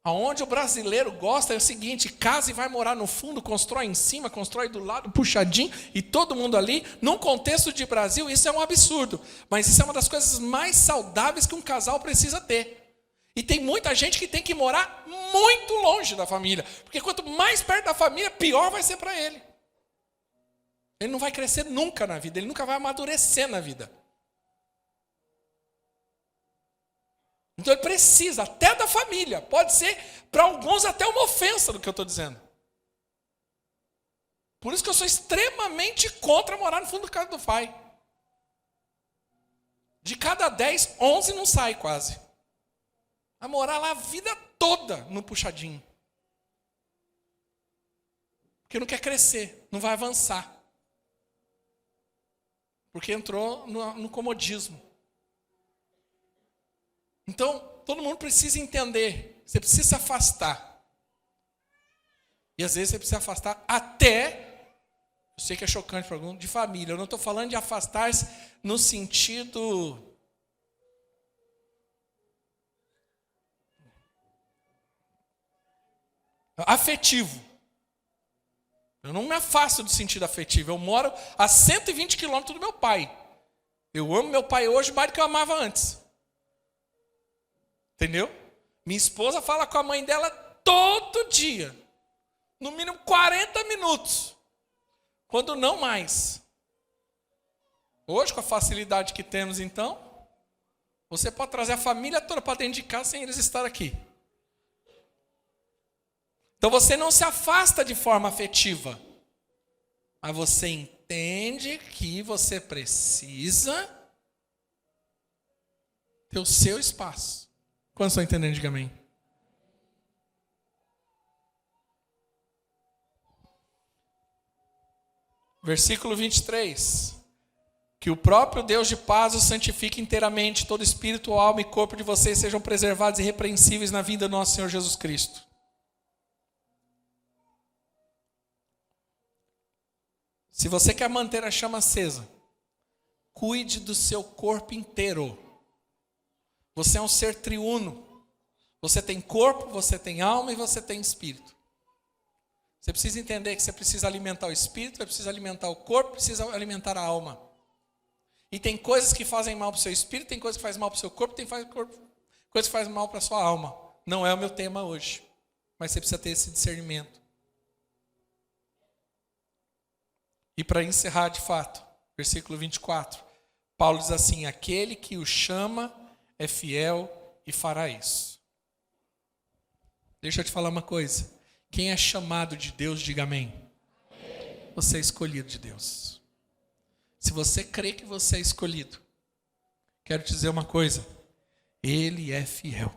onde o brasileiro gosta é o seguinte, casa e vai morar no fundo, constrói em cima, constrói do lado, puxadinho, e todo mundo ali. Num contexto de Brasil, isso é um absurdo. Mas isso é uma das coisas mais saudáveis que um casal precisa ter. E tem muita gente que tem que morar muito longe da família. Porque quanto mais perto da família, pior vai ser para ele. Ele não vai crescer nunca na vida, ele nunca vai amadurecer na vida. Então ele precisa até da família. Pode ser, para alguns, até uma ofensa do que eu estou dizendo. Por isso que eu sou extremamente contra morar no fundo da casa do pai. De cada 10, 11 não sai quase. Vai morar lá a vida toda no puxadinho. Porque não quer crescer, não vai avançar. Porque entrou no comodismo. Então, todo mundo precisa entender. Você precisa se afastar. E às vezes você precisa afastar até, eu sei que é chocante para alguns, de família. Eu não estou falando de afastar-se no sentido afetivo. Eu não me afasto do sentido afetivo. Eu moro a 120 quilômetros do meu pai. Eu amo meu pai hoje mais do que eu amava antes. Entendeu? Minha esposa fala com a mãe dela todo dia. No mínimo 40 minutos. Quando não mais. Hoje, com a facilidade que temos, então, você pode trazer a família toda para dentro de casa sem eles estar aqui. Então você não se afasta de forma afetiva, mas você entende que você precisa ter o seu espaço. Quantos estão entendendo? Diga amém. Versículo 23. Que o próprio Deus de paz os santifique inteiramente, todo espírito, alma e corpo de vocês sejam preservados e irrepreensíveis na vinda do nosso Senhor Jesus Cristo. Se você quer manter a chama acesa, cuide do seu corpo inteiro. Você é um ser triuno. Você tem corpo, você tem alma e você tem espírito. Você precisa entender que você precisa alimentar o espírito, você precisa alimentar o corpo, precisa alimentar a alma. E tem coisas que fazem mal para o seu espírito, tem coisas que fazem mal para o seu corpo, tem coisas que fazem mal para a sua alma. Não é o meu tema hoje, mas você precisa ter esse discernimento. E para encerrar de fato, versículo 24, Paulo diz assim, aquele que o chama é fiel e fará isso. Deixa eu te falar uma coisa, quem é chamado de Deus, diga amém. Você é escolhido de Deus. Se você crê que você é escolhido, quero te dizer uma coisa, Ele é fiel.